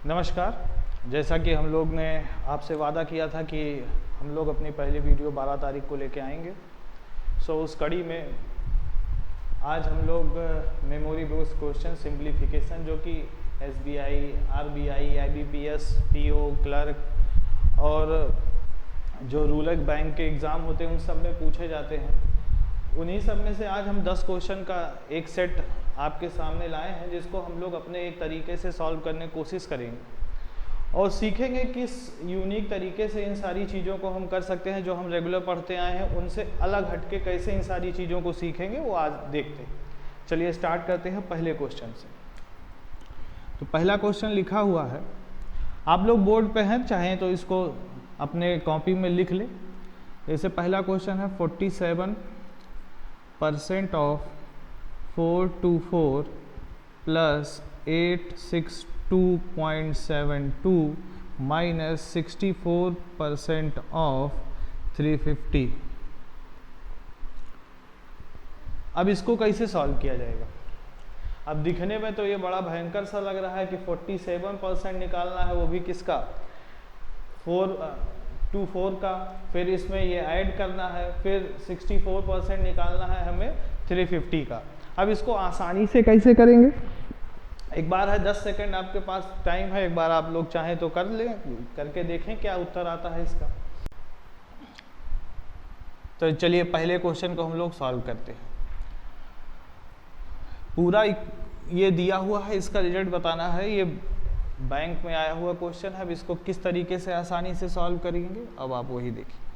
नमस्कार। जैसा कि हम लोग ने आपसे वादा किया था कि हम लोग अपनी पहली वीडियो 12 तारीख को लेके आएंगे। उस कड़ी में आज हम लोग मेमोरी बेस्ड क्वेश्चन सिंप्लीफिकेशन जो कि SBI, RBI, IBPS, PO, clerk और जो रूरल बैंक के एग्ज़ाम होते हैं उन सब में पूछे जाते हैं। उन्हीं सब में से आज हम 10 क्वेश्चन का एक सेट आपके सामने लाए हैं जिसको हम लोग अपने एक तरीके से सॉल्व करने की कोशिश करेंगे और सीखेंगे किस यूनिक तरीके से इन सारी चीज़ों को हम कर सकते हैं जो हम रेगुलर पढ़ते आए हैं, उनसे अलग हटके कैसे इन सारी चीज़ों को सीखेंगे वो आज देखते हैं। चलिए स्टार्ट करते हैं पहले क्वेश्चन से। तो पहला क्वेश्चन लिखा हुआ है, आप लोग बोर्ड पे हैं, चाहें तो इसको अपने कॉपी में लिख लें। जैसे पहला क्वेश्चन है 47% ऑफ 424 प्लस 862.72 माइनस 64% ऑफ 350। अब इसको कैसे सॉल्व किया जाएगा? अब दिखने में तो ये बड़ा भयंकर सा लग रहा है कि 47% निकालना है, वो भी किसका? 424 का, फिर इसमें ये ऐड करना है, फिर 64% निकालना है हमें 350 का। अब इसको आसानी से कैसे करेंगे? एक बार है 10 सेकंड आपके पास टाइम है, एक बार आप लोग चाहें तो कर लें, करके देखें क्या उत्तर आता है इसका। तो चलिए पहले क्वेश्चन को हम लोग सॉल्व करते हैं। पूरा ये दिया हुआ है, इसका रिजल्ट बताना है। ये बैंक में आया हुआ क्वेश्चन है। अब इसको किस तरीके से आसानी से सॉल्व करेंगे अब आप वही देखिए।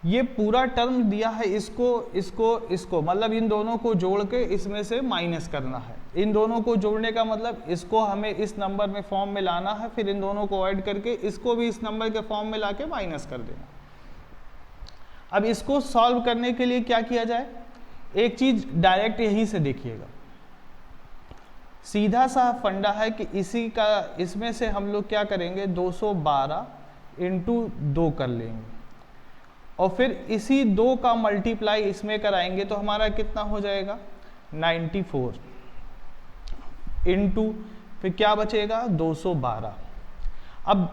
ये पूरा टर्म दिया है, इसको मतलब इन दोनों को जोड़ के इसमें से माइनस करना है। इन दोनों को जोड़ने का मतलब इसको हमें इस नंबर में फॉर्म में लाना है, फिर इन दोनों को ऐड करके इसको भी इस नंबर के फॉर्म में लाके माइनस कर देना। अब इसको सॉल्व करने के लिए क्या किया जाए? एक चीज डायरेक्ट यहीं से देखिएगा, सीधा सा फंडा है कि इसमें से हम लोग क्या करेंगे, 212 इंटू 2 कर लेंगे और फिर इसी 2 का मल्टीप्लाई इसमें कराएंगे तो हमारा कितना हो जाएगा, 94 इंटू फिर क्या बचेगा, 212। अब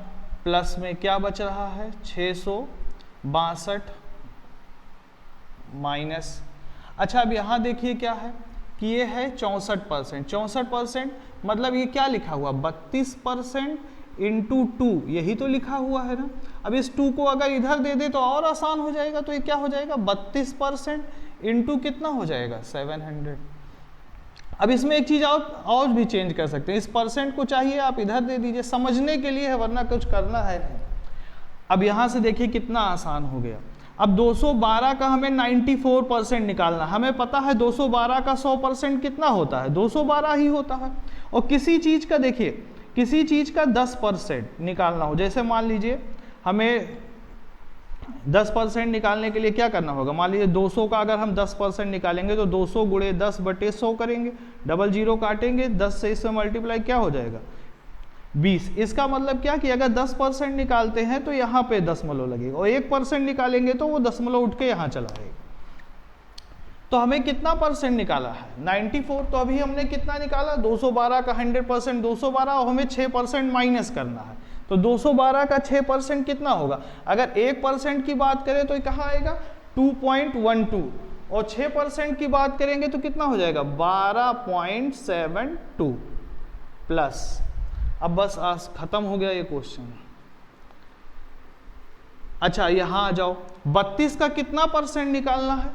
प्लस में क्या बच रहा है, 662 माइनस। अच्छा अब यहाँ देखिए क्या है कि ये है 64%। 64% मतलब ये क्या लिखा हुआ, 32% इंटू 2, यही तो लिखा हुआ है ना। अब इस 2 को अगर इधर दे दे तो और आसान हो जाएगा। तो ये क्या हो जाएगा, 32% इंटू कितना हो जाएगा, 700। अब इसमें एक चीज और भी चेंज कर सकते हैं। इस परसेंट को चाहिए आप इधर दे दीजिए, समझने के लिए है, वरना कुछ करना है नहीं। अब यहाँ से देखिए कितना आसान हो गया। अब 212 का हमें 94% निकालना। हमें पता है 212 का 100% कितना होता है, 212 ही होता है। और किसी चीज का देखिए, किसी चीज का 10% निकालना हो, जैसे मान लीजिए हमें 10% निकालने के लिए क्या करना होगा, मान लीजिए 200 का अगर हम 10% निकालेंगे तो 200 गुणे 10 बटे 100 करेंगे, डबल जीरो काटेंगे, 10 से इसमें मल्टीप्लाई क्या हो जाएगा, 20। इसका मतलब क्या कि अगर 10% निकालते हैं तो यहाँ पे दशमलव लगेगा और 1% निकालेंगे तो वो दशमलव उठ के यहाँ चला आएगा। तो हमें कितना परसेंट निकाला है, 94। तो अभी हमने कितना निकाला, 212 का 100% 212 और हमें 6% माइनस करना है। तो 212 का 6% कितना होगा, अगर 1% की बात करें तो कहाँ आएगा, 2.12 और 6% की बात करेंगे तो कितना हो जाएगा, 12.72 प्लस। अब बस आज खत्म हो गया ये क्वेश्चन। अच्छा यहाँ आ जाओ, 32 का कितना परसेंट निकालना है,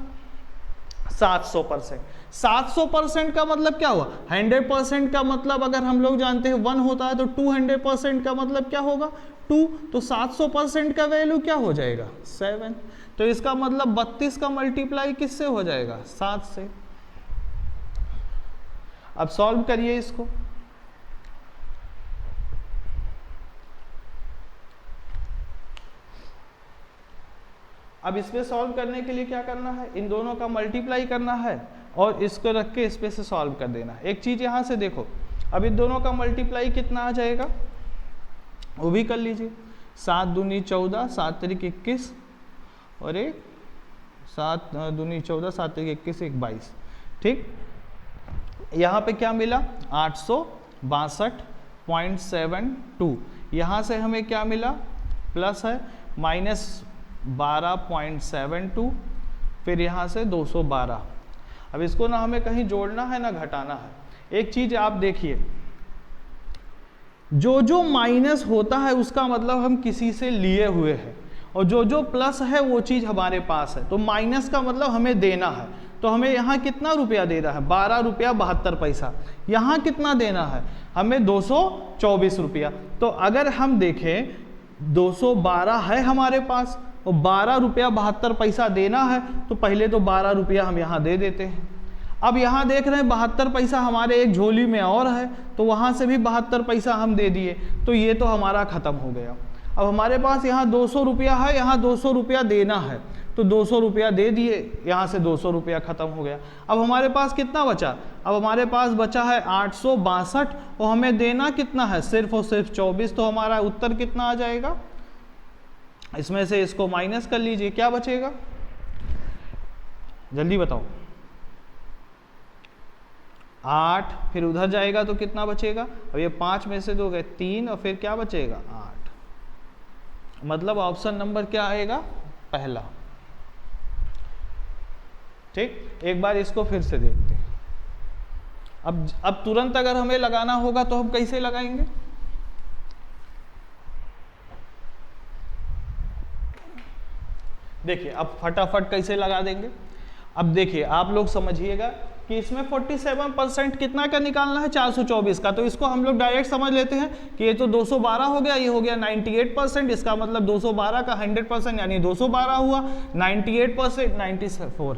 700%। 700% का मतलब क्या हुआ, 100% का मतलब अगर हम लोग जानते हैं 1 होता है तो 200% का मतलब क्या होगा, 2। तो 700% का वैल्यू क्या हो जाएगा, 7। तो इसका मतलब 32 का मल्टीप्लाई किससे हो जाएगा, 7 से। अब सॉल्व करिए इसको। अब इसमें सॉल्व करने के लिए क्या करना है, इन दोनों का मल्टीप्लाई करना है और इसको रख के इस पे से सॉल्व कर देना है। एक चीज यहां से देखो, अब इन दोनों का मल्टीप्लाई कितना आ जाएगा वो भी कर लीजिए। 7 दूनी 14, 7 तिरिक 21 और एक 7 दूनी 14, 7 तिरिक 21, एक 22। ठीक, यहाँ पे क्या मिला, 62.72, यहाँ से हमें क्या मिला, प्लस है, माइनस 12.72, फिर यहाँ से 212। अब इसको ना हमें कहीं जोड़ना है ना घटाना है। एक चीज आप देखिए, जो जो माइनस होता है उसका मतलब हम किसी से लिए हुए हैं, और जो जो प्लस है वो चीज हमारे पास है। तो माइनस का मतलब हमें देना है, तो हमें यहाँ कितना रुपया दे रहा है, 12 रुपया 72 पैसा। यहाँ कितना देना है हमें, 224 रुपया। तो अगर हम देखें 212 है हमारे पास और 12 रुपया 72 पैसा देना है, तो पहले तो 12 रुपया हम यहाँ दे देते हैं। अब यहाँ देख रहे हैं 72 पैसा हमारे एक झोली में और है, तो वहाँ से भी 72 पैसा हम दे दिए, तो ये तो हमारा ख़त्म हो गया। अब हमारे पास यहाँ 200 रुपया है, यहाँ 200 रुपया देना है, तो 200 रुपया दे दिए, यहाँ से 200 रुपया ख़त्म हो गया। अब हमारे पास कितना बचा, अब हमारे पास बचा है 862, और हमें देना कितना है, सिर्फ और सिर्फ 24। तो हमारा उत्तर कितना आ जाएगा, इसमें से इसको माइनस कर लीजिए, क्या बचेगा, जल्दी बताओ। 8, फिर उधर जाएगा तो कितना बचेगा, अब ये 5 में से 2 गए 3, और फिर क्या बचेगा 8। मतलब ऑप्शन नंबर क्या आएगा, पहला। ठीक, एक बार इसको फिर से देखते हैं। अब तुरंत अगर हमें लगाना होगा तो हम कैसे लगाएंगे, देखिए अब फटाफट कैसे लगा देंगे। अब देखिए आप लोग समझिएगा कि इसमें 47% कितना का निकालना है, 424 का। तो इसको हम लोग डायरेक्ट समझ लेते हैं कि ये तो 212 हो गया, ये हो गया 98%। इसका मतलब 212 का 100% यानी 212 हुआ, 98% 94।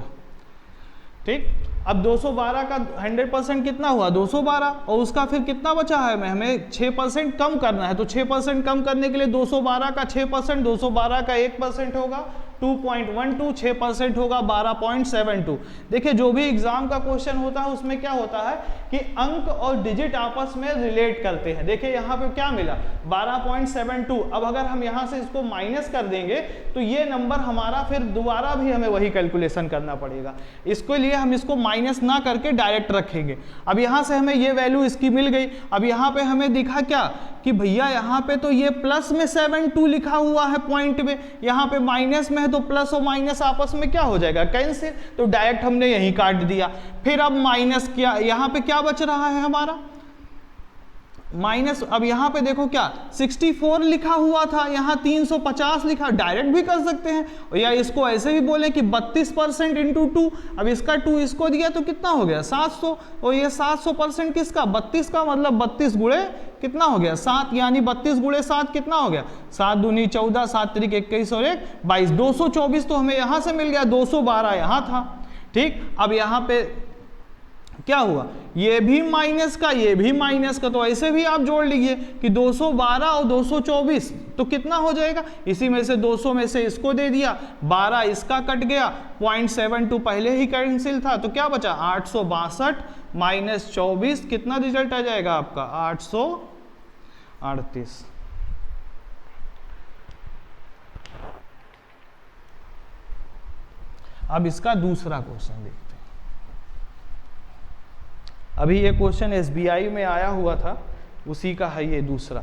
ठीक, अब 212 का 100% कितना हुआ, 212, और उसका फिर कितना बचा है, हमें 6% कम करना है। तो 6% कम करने के लिए 212 का 6%, 212 का 1% होगा 2.12, 6% होगा 12.72। देखिए जो भी एग्जाम का क्वेश्चन होता है उसमें क्या होता है कि अंक और डिजिट आपस में रिलेट करते हैं। देखिए यहाँ पे क्या मिला, 12.72। अब अगर हम यहाँ से इसको माइनस कर देंगे तो ये नंबर हमारा फिर दोबारा भी हमें वही कैलकुलेशन करना पड़ेगा। इसके लिए हम इसको माइनस ना करके डायरेक्ट रखेंगे। अब यहाँ से हमें ये वैल्यू इसकी मिल गई। अब यहाँ पे हमें दिखा क्या कि भैया यहाँ पे तो ये प्लस में 72 लिखा हुआ है पॉइंट में, यहाँ पे माइनस में है, तो प्लस और माइनस आपस में क्या हो जाएगा, कैंसिल। तो डायरेक्ट हमने यही काट दिया। फिर अब माइनस क्या, यहाँ पे क्या बच रहा है हमारा माइनस। अब यहाँ पे देखो क्या 64 लिखा हुआ था, यहाँ 350 लिखा, डायरेक्ट भी कर सकते हैं। या इसको ऐसे भी बोले कि 32% इंटू 2। अब इसका 2 इसको दिया तो कितना हो गया 700, और ये 700% किसका, 32 का, मतलब 32 गुणे कितना हो गया 7, यानी 32 गुणे 7 कितना हो गया, 7 दूनी 14, 7 त्रिक 21 और 1 22, 224 तो हमें यहाँ से मिल गया, 212 यहाँ था। ठीक, अब यहाँ पे क्या हुआ, ये भी माइनस का, ये भी माइनस का, तो ऐसे भी आप जोड़ लीजिए कि 212 और 224 तो कितना हो जाएगा, इसी में से 200 में से इसको दे दिया, 12 इसका कट गया, 0.72 पहले ही कैंसिल था, तो क्या बचा 862 माइनस 24, कितना रिजल्ट आ जाएगा आपका 838। अब इसका दूसरा क्वेश्चन देखते हैं। अभी ये क्वेश्चन SBI में आया हुआ था, उसी का है ये दूसरा।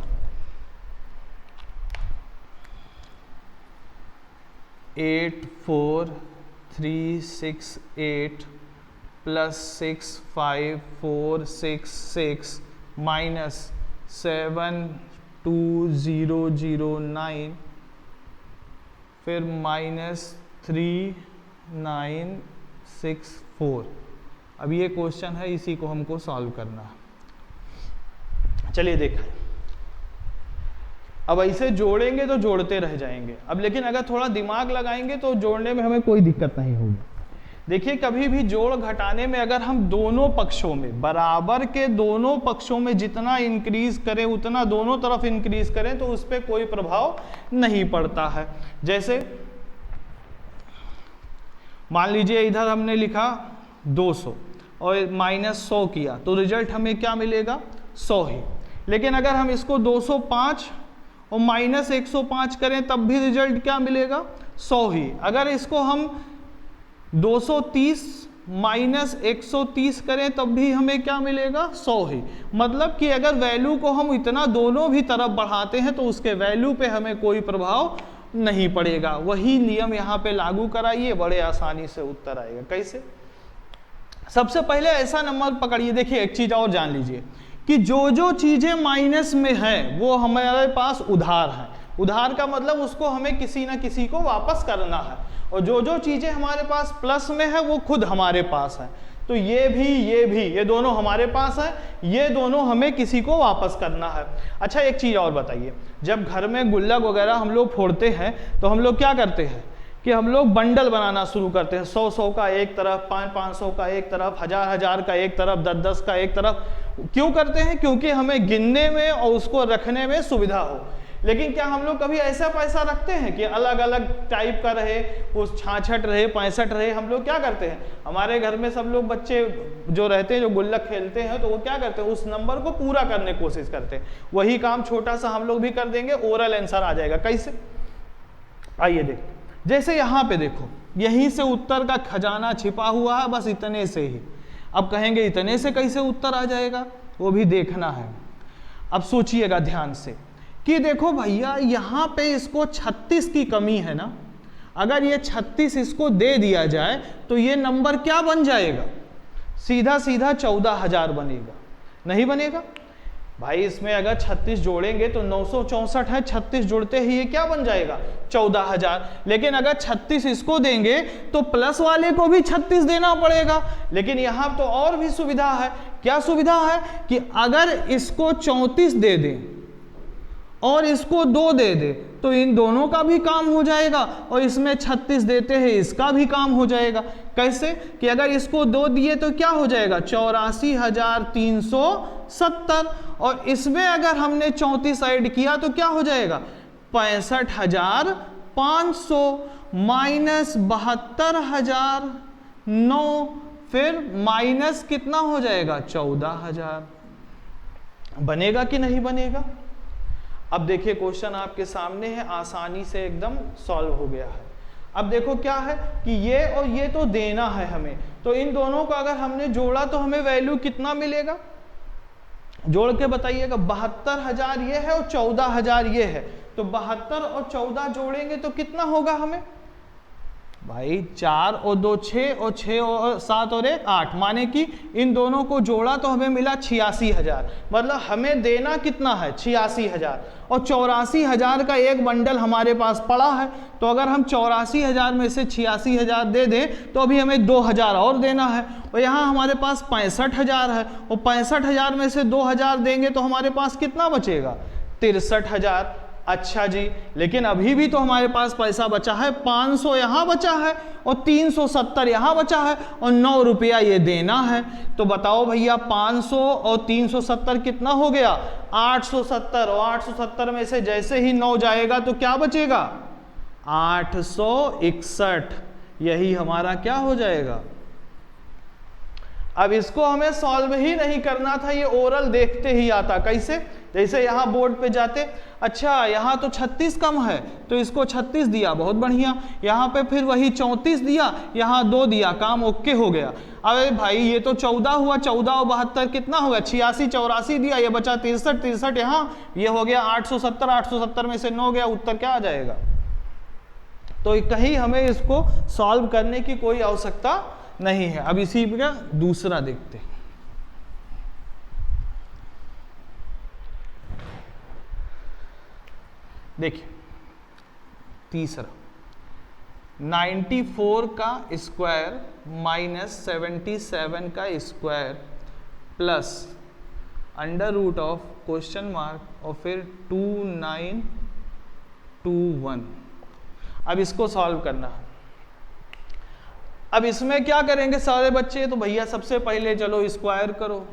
84368 प्लस 65466 माइनस 72009 फिर माइनस 3964। अब ये क्वेश्चन है, इसी को हमको सॉल्व करना है। चलिए देखा, अब ऐसे जोड़ेंगे तो जोड़ते रह जाएंगे। अब लेकिन अगर थोड़ा दिमाग लगाएंगे तो जोड़ने में हमें कोई दिक्कत नहीं होगी। देखिए कभी भी जोड़ घटाने में अगर हम दोनों पक्षों में, बराबर के दोनों पक्षों में जितना इंक्रीज करें उतना दोनों तरफ इंक्रीज करें तो उस पर कोई प्रभाव नहीं पड़ता है। जैसे मान लीजिए इधर हमने लिखा 200 और माइनस 100 किया तो रिजल्ट हमें क्या मिलेगा 100 ही। लेकिन अगर हम इसको 205 और माइनस 105 करें तब भी रिजल्ट क्या मिलेगा 100 ही। अगर इसको हम 230 माइनस 130 करें तब भी हमें क्या मिलेगा 100 ही। मतलब कि अगर वैल्यू को हम इतना दोनों भी तरफ बढ़ाते हैं तो उसके वैल्यू पे हमें कोई प्रभाव नहीं पड़ेगा। वही नियम यहाँ पे लागू कराइए, बड़े आसानी से उत्तर आएगा। कैसे? सबसे पहले ऐसा नंबर पकड़िए, देखिए एक चीज और जान लीजिए कि जो जो चीजें माइनस में है वो हमारे पास उधार है। उधार का मतलब उसको हमें किसी ना किसी को वापस करना है, और जो जो चीजें हमारे पास प्लस में है वो खुद हमारे पास है। तो ये दोनों हमारे पास है, ये दोनों हमें किसी को वापस करना है। अच्छा एक चीज और बताइए, जब घर में गुल्लक वगैरह हम लोग फोड़ते हैं तो हम लोग क्या करते हैं कि हम लोग बंडल बनाना शुरू करते हैं। 100-100 का एक तरफ, 500-500 का एक तरफ, 1000-1000 का एक तरफ, 10-10 का एक तरफ। क्यों करते हैं? क्योंकि हमें गिनने में और उसको रखने में सुविधा हो। लेकिन क्या हम लोग कभी ऐसा पैसा रखते हैं कि अलग अलग टाइप का रहे, उस 66 रहे, 65 रहे? हम लोग क्या करते हैं, हमारे घर में सब लोग बच्चे जो रहते हैं, जो गुल्लक खेलते हैं, तो वो क्या करते हैं, उस नंबर को पूरा करने की कोशिश करते हैं। वही काम छोटा सा हम लोग भी कर देंगे, ओरल आंसर आ जाएगा। कैसे? आइए देखते। जैसे यहाँ पे देखो, यहीं से उत्तर का खजाना छिपा हुआ है, बस इतने से ही। अब कहेंगे इतने से कैसे उत्तर आ जाएगा, वो भी देखना है। अब सोचिएगा ध्यान से कि देखो भैया, यहाँ पे इसको 36 की कमी है ना। अगर ये 36 इसको दे दिया जाए तो ये नंबर क्या बन जाएगा? सीधा सीधा 14,000 बनेगा। नहीं बनेगा भाई, इसमें अगर 36 जोड़ेंगे तो 964 है, 36 जोड़ते ही ये क्या बन जाएगा? 14,000। लेकिन अगर 36 इसको देंगे तो प्लस वाले को भी 36 देना पड़ेगा। लेकिन यहाँ तो और भी सुविधा है। क्या सुविधा है? कि अगर इसको 34 दे दें और इसको 2 दे दे तो इन दोनों का भी काम हो जाएगा, और इसमें 36 देते हैं इसका भी काम हो जाएगा। कैसे? कि अगर इसको 2 दिए तो क्या हो जाएगा? 84,370, और इसमें अगर हमने 34 ऐड किया तो क्या हो जाएगा? 65,500 माइनस 72,009, फिर माइनस कितना हो जाएगा? 14,000। बनेगा कि नहीं बनेगा? अब देखिए क्वेश्चन आपके सामने है, आसानी से एकदम सॉल्व हो गया है। अब देखो क्या है कि ये और ये तो देना है हमें, तो इन दोनों को अगर हमने जोड़ा तो हमें वैल्यू कितना मिलेगा? जोड़ के बताइएगा। 72,000 ये है और 14,000 ये है, तो 72 और 14 जोड़ेंगे तो कितना होगा हमें? भाई 4 और 2 6, और 6 और 7 और 1 8, माने कि इन दोनों को जोड़ा तो हमें मिला 86,000। मतलब हमें देना कितना है? 86,000, और 84,000 का एक बंडल हमारे पास पड़ा है। तो अगर हम 84,000 में से 86,000 दे दें तो अभी हमें 2,000 और देना है, और यहाँ हमारे पास 65,000 है, और 65,000 में से 2,000 देंगे तो हमारे पास कितना बचेगा? 63,000। अच्छा जी, लेकिन अभी भी तो हमारे पास पैसा बचा है, 500 यहाँ बचा है और 370 यहाँ बचा है, और 9 रुपया ये देना है। तो बताओ भैया, 500 और 370 कितना हो गया? 870, और 870 में से जैसे ही 9 जाएगा तो क्या बचेगा? 861। यही हमारा क्या हो जाएगा? अब इसको हमें सॉल्व ही नहीं करना था, ये ओरल देखते ही आता। कैसे? जैसे यहाँ बोर्ड पे जाते, अच्छा यहाँ तो 36 कम है तो इसको 36 दिया, बहुत बढ़िया। यहाँ पे फिर वही 34 दिया, यहाँ 2 दिया, काम ओके हो गया। अरे भाई ये तो 14 हुआ, 14 और 72 कितना होगा? 86, 84 दिया, ये बचा 63, 63 यहाँ, ये हो गया 870, 870 में से 9 गया, उत्तर क्या आ जाएगा? तो कहीं हमें इसको सॉल्व करने की कोई आवश्यकता नहीं है। अब इसी का दूसरा देखते हैं। देखिए तीसरा, 94 का स्क्वायर माइनस 77 का square plus under root of question mark और फिर 2921। अब इसको सॉल्व करना है। अब इसमें क्या करेंगे सारे बच्चे? तो भैया सबसे पहले चलो स्क्वायर करो,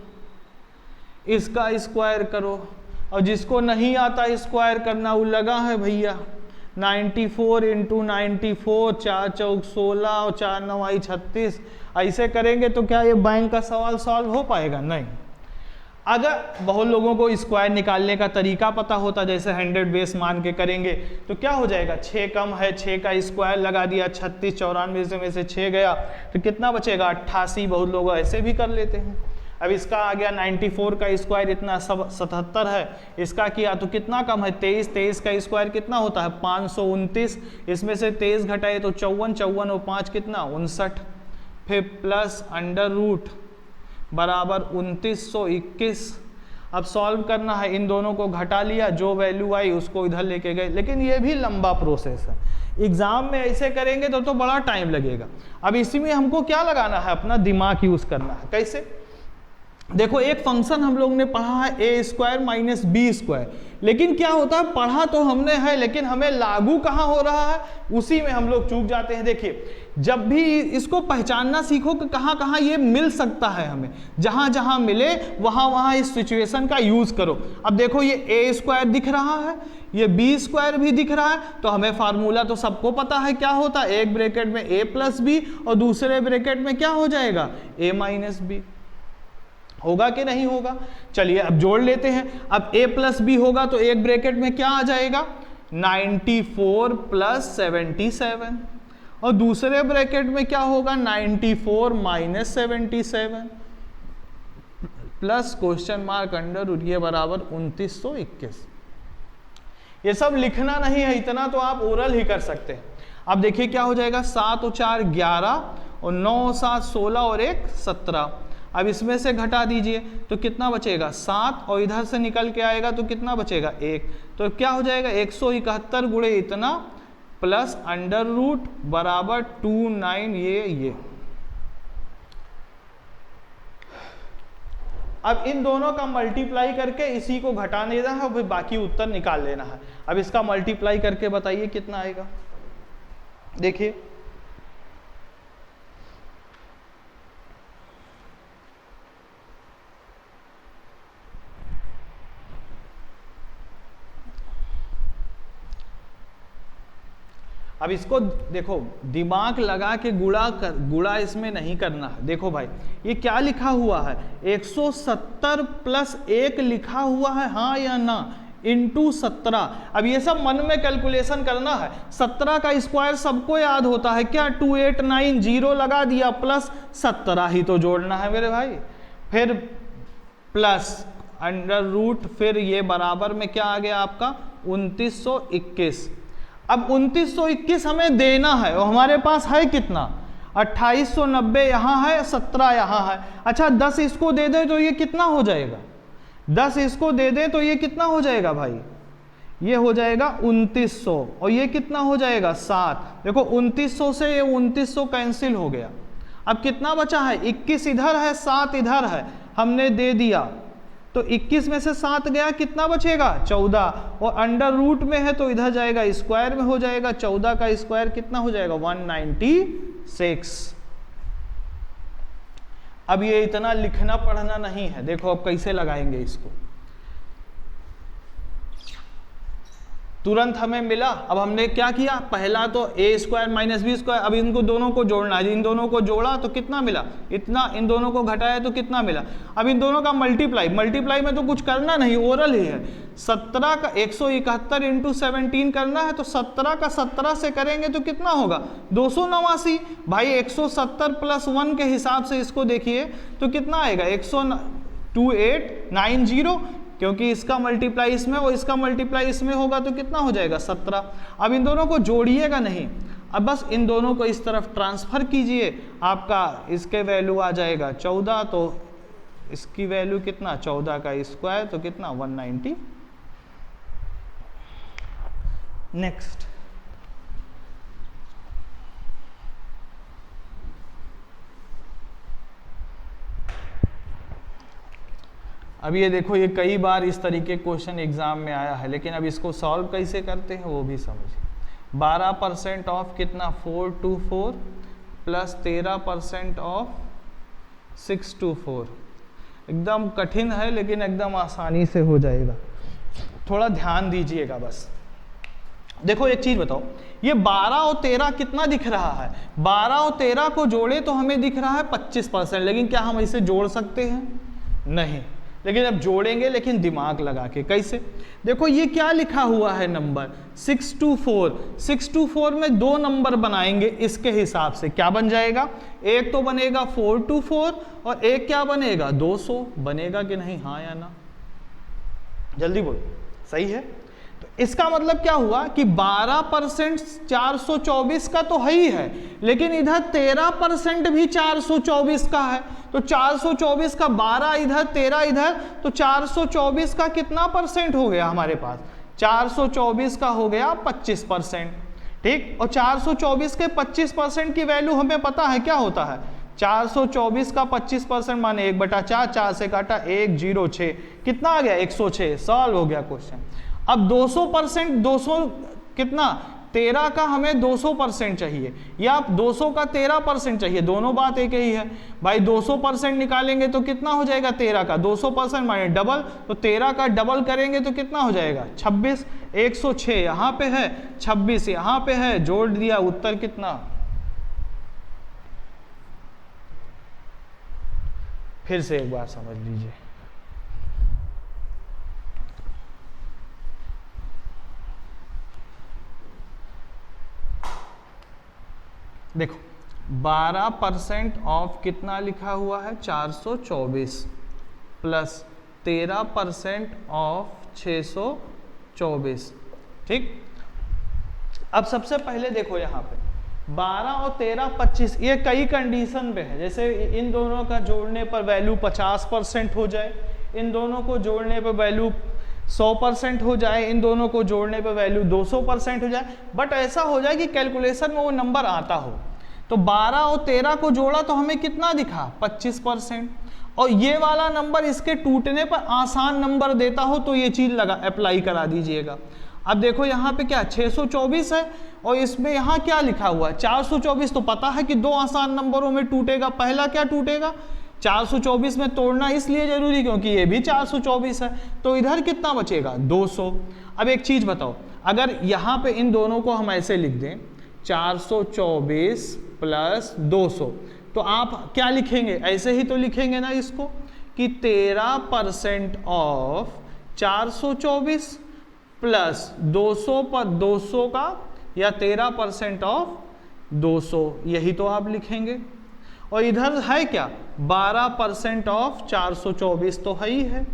इसका स्क्वायर करो, और जिसको नहीं आता स्क्वायर करना वो लगा है भैया। 94 इंटू 94, 4 चौक 16 और 4 9 36। ऐसे करेंगे तो क्या ये बैंक का सवाल सॉल्व हो पाएगा? नहीं। अगर बहुत लोगों को स्क्वायर निकालने का तरीका पता होता, जैसे 100 बेस मान के करेंगे, तो क्या हो जाएगा, 6 कम है, 6 का स्क्वायर लगा दिया, 36, 94 में से 6 गया तो कितना बचेगा, 88। बहुत लोग ऐसे भी कर लेते हैं। अब इसका आ गया 94 का स्क्वायर इतना 77 है, इसका किया तो कितना कम है, 23, 23 का स्क्वायर कितना होता है 529, इसमें से 23 घटाए तो 54, 54 और 5 कितना 59, फिर प्लस अंडर रूट बराबर 2921। अब सॉल्व करना है, इन दोनों को घटा लिया, जो वैल्यू आई उसको इधर लेके गए, लेकिन ये भी लंबा प्रोसेस है, एग्जाम में ऐसे करेंगे तो बड़ा टाइम लगेगा। अब इसी में हमको क्या लगाना है, अपना दिमाग यूज करना है। कैसे, देखो एक फंक्शन हम लोग ने पढ़ा है ए स्क्वायर माइनस बी स्क्वायर, लेकिन क्या होता है, पढ़ा तो हमने है लेकिन हमें लागू कहाँ हो रहा है, उसी में हम लोग चूक जाते हैं। देखिए जब भी इसको पहचानना सीखो कि कहाँ कहाँ ये मिल सकता है, हमें जहाँ जहाँ मिले वहाँ वहाँ इस सिचुएशन का यूज करो। अब देखो ये ए स्क्वायर दिख रहा है, ये बी स्क्वायर भी दिख रहा है, तो हमें फार्मूला तो सबको पता है क्या होता है, एक ब्रैकेट में ए प्लस बी और दूसरे ब्रैकेट में क्या हो जाएगा ए माइनस बी। होगा कि नहीं होगा, चलिए अब जोड़ लेते हैं। अब a प्लस बी होगा तो एक ब्रैकेट में क्या आ जाएगा 94 प्लस 77, और दूसरे ब्रैकेट में क्या होगा 94 minus 77 plus question mark under root, ये बराबर 2921। ये सब लिखना नहीं है, इतना तो आप ओरल ही कर सकते हैं। अब देखिए क्या हो जाएगा, 7 और 4 11 और 9 और 7 16 और 1 17। अब इसमें से घटा दीजिए तो कितना बचेगा 7, और इधर से निकल के आएगा तो कितना बचेगा 1, तो क्या हो जाएगा 171 गुणे इतना प्लस अंडर रूट बराबर 29 ये। अब इन दोनों का मल्टीप्लाई करके इसी को घटा देना है, फिर बाकी उत्तर निकाल लेना है। अब इसका मल्टीप्लाई करके बताइए कितना आएगा, देखिए अब इसको देखो दिमाग लगा के गुणा इसमें नहीं करना है। देखो भाई ये क्या लिखा हुआ है 170 प्लस 1 लिखा हुआ है, हाँ या ना, इंटू 17। अब ये सब मन में कैलकुलेशन करना है। 17 का स्क्वायर सबको याद होता है क्या, 289, 0 लगा दिया प्लस 17 ही तो जोड़ना है मेरे भाई, फिर प्लस अंडर रूट, फिर ये बराबर में क्या आ गया आपका 2921। अब 2921 हमें देना है और हमारे पास है कितना 2890 यहाँ है, 17 यहाँ है। अच्छा 10 इसको दे दें तो ये कितना हो जाएगा, 10 इसको दे दें तो ये कितना हो जाएगा भाई, ये हो जाएगा 2900, और ये कितना हो जाएगा 7। देखो 2900 से ये 2900 कैंसिल हो गया। अब कितना बचा है 21 इधर है 7 इधर है, हमने दे दिया तो 21 में से 7 गया, कितना बचेगा 14, और अंडर रूट में है तो इधर जाएगा स्क्वायर में हो जाएगा, 14 का स्क्वायर कितना हो जाएगा 196। अब ये इतना लिखना पढ़ना नहीं है। देखो अब कैसे लगाएंगे इसको, तुरंत हमें मिला। अब हमने क्या किया, पहला तो ए स्क्वायर माइनस बी स्क्वायर, अब इनको दोनों को जोड़ना है, इन दोनों को जोड़ा तो कितना मिला इतना, इन दोनों को घटाया तो कितना मिला। अब इन दोनों का मल्टीप्लाई में तो कुछ करना नहीं, ओरल ही है। 17 का 171 इंटू 17 करना है, तो 17 का 17 से करेंगे तो कितना होगा 289 भाई। 170 प्लस 1 के हिसाब से इसको देखिए तो कितना आएगा 2890, क्योंकि इसका मल्टीप्लाई इसमें और इसका मल्टीप्लाई इसमें होगा तो कितना हो जाएगा 17। अब इन दोनों को जोड़िएगा नहीं, अब बस इन दोनों को इस तरफ ट्रांसफर कीजिए, आपका इसके वैल्यू आ जाएगा 14, तो इसकी वैल्यू कितना 14 का स्क्वायर तो कितना 190। नेक्स्ट अब ये देखो, ये कई बार इस तरीके क्वेश्चन एग्जाम में आया है, लेकिन अब इसको सॉल्व कैसे करते हैं वो भी समझिए। 12% ऑफ कितना 424 प्लस 13% ऑफ 624। एकदम कठिन है लेकिन एकदम आसानी से हो जाएगा, थोड़ा ध्यान दीजिएगा बस। देखो एक चीज बताओ, ये 12 और 13 कितना दिख रहा है, 12 और 13 को जोड़े तो हमें दिख रहा है 25%, लेकिन क्या हम इसे जोड़ सकते हैं, नहीं। लेकिन अब जोड़ेंगे लेकिन दिमाग लगा के। कैसे? देखो ये क्या लिखा हुआ है नंबर 624। 624 में दो नंबर बनाएंगे इसके हिसाब से, क्या बन जाएगा? एक तो बनेगा 424 और एक क्या बनेगा 200। बनेगा कि नहीं, हाँ या ना? जल्दी बोलो। सही है। तो इसका मतलब क्या हुआ कि 12% 424 का तो है ही है, लेकिन इधर 13% भी 424 का है। तो 424 का 12 इधर 13 इधर, तो 424 का कितना परसेंट हो गया हमारे पास? 424 का हो गया 25%। ठीक, और 424 के 25% की वैल्यू हमें पता है क्या होता है? 424 का 25% माने 1/4, 4 से काटा 1, 0, 6, कितना आ गया? 106। सॉल्व हो गया क्वेश्चन। अब 200%, 200 कितना? 13 का हमें 200% चाहिए, या 200 का 13% चाहिए, दोनों बात एक ही है भाई। 200% निकालेंगे तो कितना हो जाएगा? 13 का 200% माने डबल, तो 13 का डबल करेंगे तो कितना हो जाएगा? 26। 106 यहाँ पे है, 26 यहाँ पे है, जोड़ दिया, उत्तर कितना? फिर से एक बार समझ लीजिए। देखो 12% ऑफ कितना लिखा हुआ है? 424 प्लस 13% ऑफ 624। ठीक, अब सबसे पहले देखो यहाँ पे 12 और 13 25, ये कई कंडीशन पे है। जैसे इन दोनों का जोड़ने पर वैल्यू 50% हो जाए, इन दोनों को जोड़ने पर वैल्यू 100% हो जाए, इन दोनों को जोड़ने पर वैल्यू 200% हो जाए, बट ऐसा हो जाए कि कैलकुलेशन में वो नंबर आता हो। तो 12 और 13 को जोड़ा तो हमें कितना दिखा? 25%। और ये वाला नंबर इसके टूटने पर आसान नंबर देता हो तो ये चीज लगा अप्लाई करा दीजिएगा। अब देखो यहाँ पे क्या 624 है और इसमें यहाँ क्या लिखा हुआ है? 424। तो पता है कि दो आसान नंबरों में टूटेगा। पहला क्या टूटेगा? 424 में तोड़ना इसलिए जरूरी क्योंकि ये भी 424 है, तो इधर कितना बचेगा? 200। अब एक चीज बताओ, अगर यहाँ पे इन दोनों को हम ऐसे लिख दें 424 प्लस 200, तो आप क्या लिखेंगे? ऐसे ही तो लिखेंगे ना इसको कि 13% ऑफ 424 प्लस 200 पर 200 का, या 13% ऑफ 200, यही तो आप लिखेंगे। और इधर है क्या? 12% ऑफ 424 तो है ही है।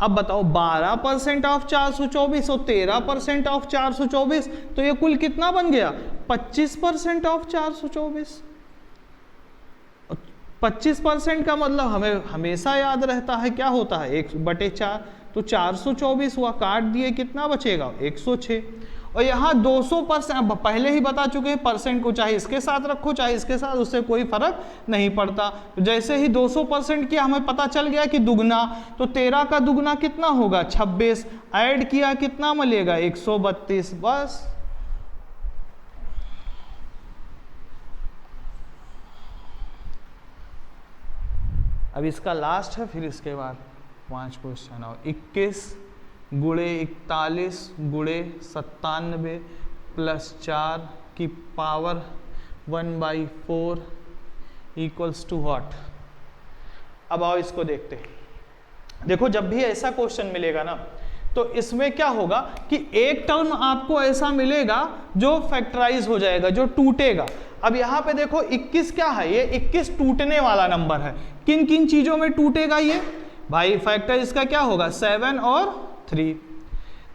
अब बताओ 12% ऑफ 424 और 13% ऑफ 424, तो ये कुल कितना बन गया? 25% ऑफ 424। 25% का मतलब हमें हमेशा याद रहता है क्या होता है? 1/4। तो 424 हुआ, काट दिए, कितना बचेगा? 106। और यहाँ 200%, पहले ही बता चुके हैं, परसेंट को चाहे इसके साथ रखो चाहे इसके साथ, उससे कोई फर्क नहीं पड़ता। तो जैसे ही 200% किया हमें पता चल गया कि दुगना, तो 13 का दुगना कितना होगा? 26। ऐड किया कितना मिलेगा? 132। बस। अब इसका लास्ट है, फिर इसके बाद 5 क्वेश्चन और 21 गुणे 41 गुणे 97 प्लस 4 की पावर 1/4 इक्वल्स टू व्हाट? अब आओ इसको देखते हैं। देखो जब भी ऐसा क्वेश्चन मिलेगा ना, तो इसमें क्या होगा कि एक टर्म आपको ऐसा मिलेगा जो फैक्टराइज हो जाएगा, जो टूटेगा। अब यहाँ पे देखो 21 क्या है? ये 21 टूटने वाला नंबर है। किन किन चीजों में टूटेगा ये भाई? फैक्टर इसका क्या होगा? 7 और 3।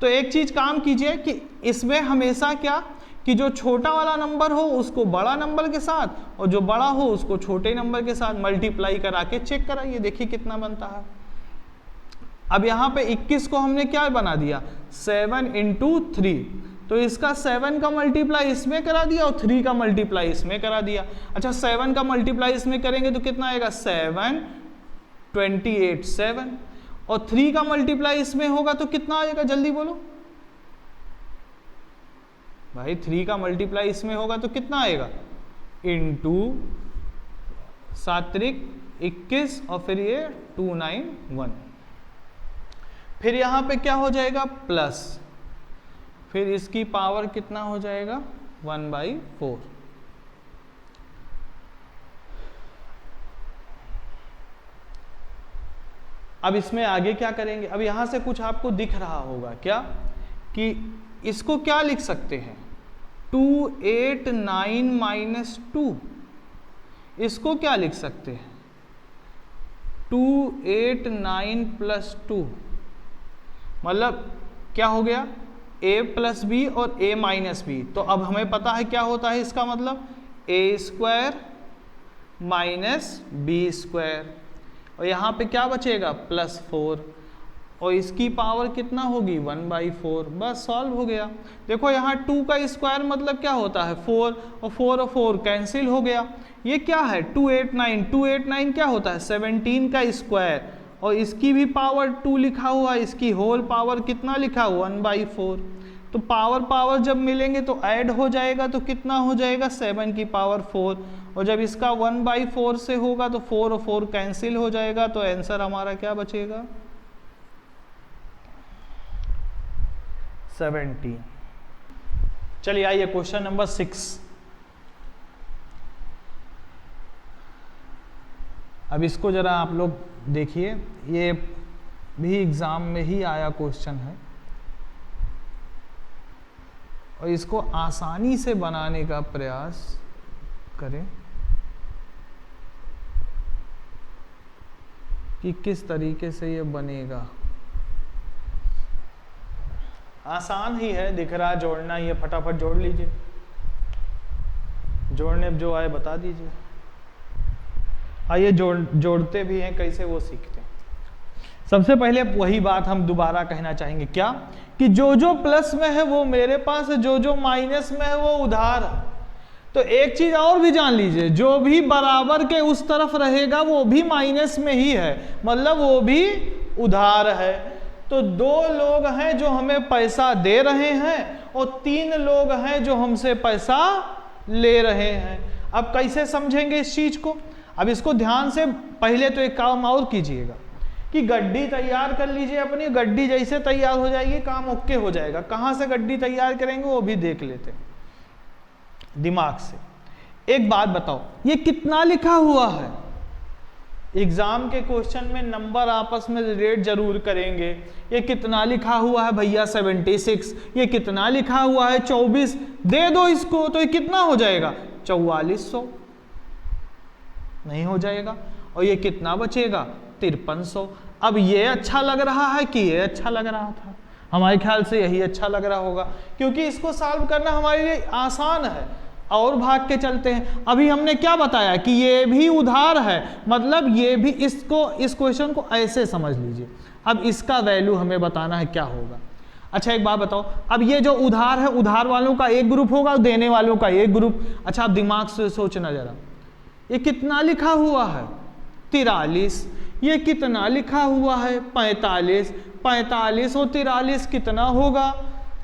तो एक चीज काम कीजिए कि इसमें हमेशा क्या कि जो छोटा वाला नंबर हो उसको बड़ा नंबर के साथ, और जो बड़ा हो उसको छोटे नंबर के साथ मल्टीप्लाई करा के चेक कराइए, देखिए कितना बनता है। अब यहाँ पे 21 को हमने क्या बना दिया? 7 × 3। तो इसका 7 का मल्टीप्लाई इसमें करा दिया और 3 का मल्टीप्लाई इसमें करा दिया। अच्छा 7 का मल्टीप्लाई इसमें करेंगे तो कितना आएगा? 7 28 7, और 3 का मल्टीप्लाई इसमें होगा तो कितना आएगा? जल्दी बोलो भाई। 3 का मल्टीप्लाई इसमें होगा तो कितना आएगा? इंटू 7 21 और फिर ये 291। फिर यहाँ पे क्या हो जाएगा? प्लस, फिर इसकी पावर कितना हो जाएगा? 1/4। अब इसमें आगे क्या करेंगे, अब यहां से कुछ आपको दिख रहा होगा क्या, कि इसको क्या लिख सकते हैं 289 - 2, इसको क्या लिख सकते हैं 289 + 2, मतलब क्या हो गया a + b और a - b। तो अब हमें पता है क्या होता है इसका मतलब a² - b², और यहाँ पे क्या बचेगा +4, और इसकी पावर कितना होगी 1/4, बस सॉल्व हो गया। देखो यहाँ 2 का स्क्वायर मतलब क्या होता है 4, और 4 और 4 कैंसिल हो गया। ये क्या है 289 क्या होता है 17 का स्क्वायर, और इसकी भी पावर 2 लिखा हुआ है, इसकी होल पावर कितना लिखा हुआ 1/4। तो पावर जब मिलेंगे तो ऐड हो जाएगा, तो कितना हो जाएगा 7 की पावर 4, और जब इसका 1/4 से होगा तो 4 और 4 कैंसिल हो जाएगा, तो आंसर हमारा क्या बचेगा 17। चलिए आइए क्वेश्चन नंबर 6। अब इसको जरा आप लोग देखिए, ये भी एग्जाम में ही आया क्वेश्चन है, और इसको आसानी से बनाने का प्रयास करें कि किस तरीके से ये बनेगा। आसान ही है, दिख रहा है जोड़ना ही है, फटाफट जोड़ लीजिए, जोड़ने जो आए बता दीजिए। आइए जोड़ते भी हैं कैसे वो सीखते हैं। सबसे पहले वही बात हम दोबारा कहना चाहेंगे क्या, कि जो प्लस में है वो मेरे पास है, जो माइनस में है वो उधार है। तो एक चीज और भी जान लीजिए, जो भी बराबर के उस तरफ रहेगा वो भी माइनस में ही है, मतलब वो भी उधार है। तो 2 लोग हैं जो हमें पैसा दे रहे हैं, और 3 लोग हैं जो हमसे पैसा ले रहे हैं। अब कैसे समझेंगे इस चीज को, अब इसको ध्यान से पहले तो एक काम और कीजिएगा कि गड्डी तैयार कर लीजिए अपनी, गड्डी जैसे तैयार हो जाएगी काम ओके हो जाएगा। कहाँ से गड्डी तैयार करेंगे वो भी देख लेते हैं दिमाग से। एक बात बताओ, ये कितना लिखा हुआ है, एग्जाम के क्वेश्चन में नंबर आपस में रिलेट जरूर करेंगे। ये कितना लिखा हुआ है भैया 76, ये कितना लिखा हुआ है 24, दे दो इसको तो ये कितना हो जाएगा 4400, नहीं हो जाएगा। और ये कितना बचेगा 5300। अब ये अच्छा लग रहा है कि ये अच्छा लग रहा था, हमारे ख्याल से यही अच्छा लग रहा होगा, क्योंकि इसको सॉल्व करना हमारे लिए आसान है। और भाग के चलते हैं, अभी हमने क्या बताया कि ये भी उधार है, मतलब ये भी, इसको इस क्वेश्चन को ऐसे समझ लीजिए। अब इसका वैल्यू हमें बताना है क्या होगा। अच्छा एक बात बताओ, अब ये जो उधार है, उधार वालों का एक ग्रुप होगा, देने वालों का एक ग्रुप। अच्छा आप दिमाग से सोचना जरा, ये कितना लिखा हुआ है 43, ये कितना लिखा हुआ है 45, 45 और 43 कितना होगा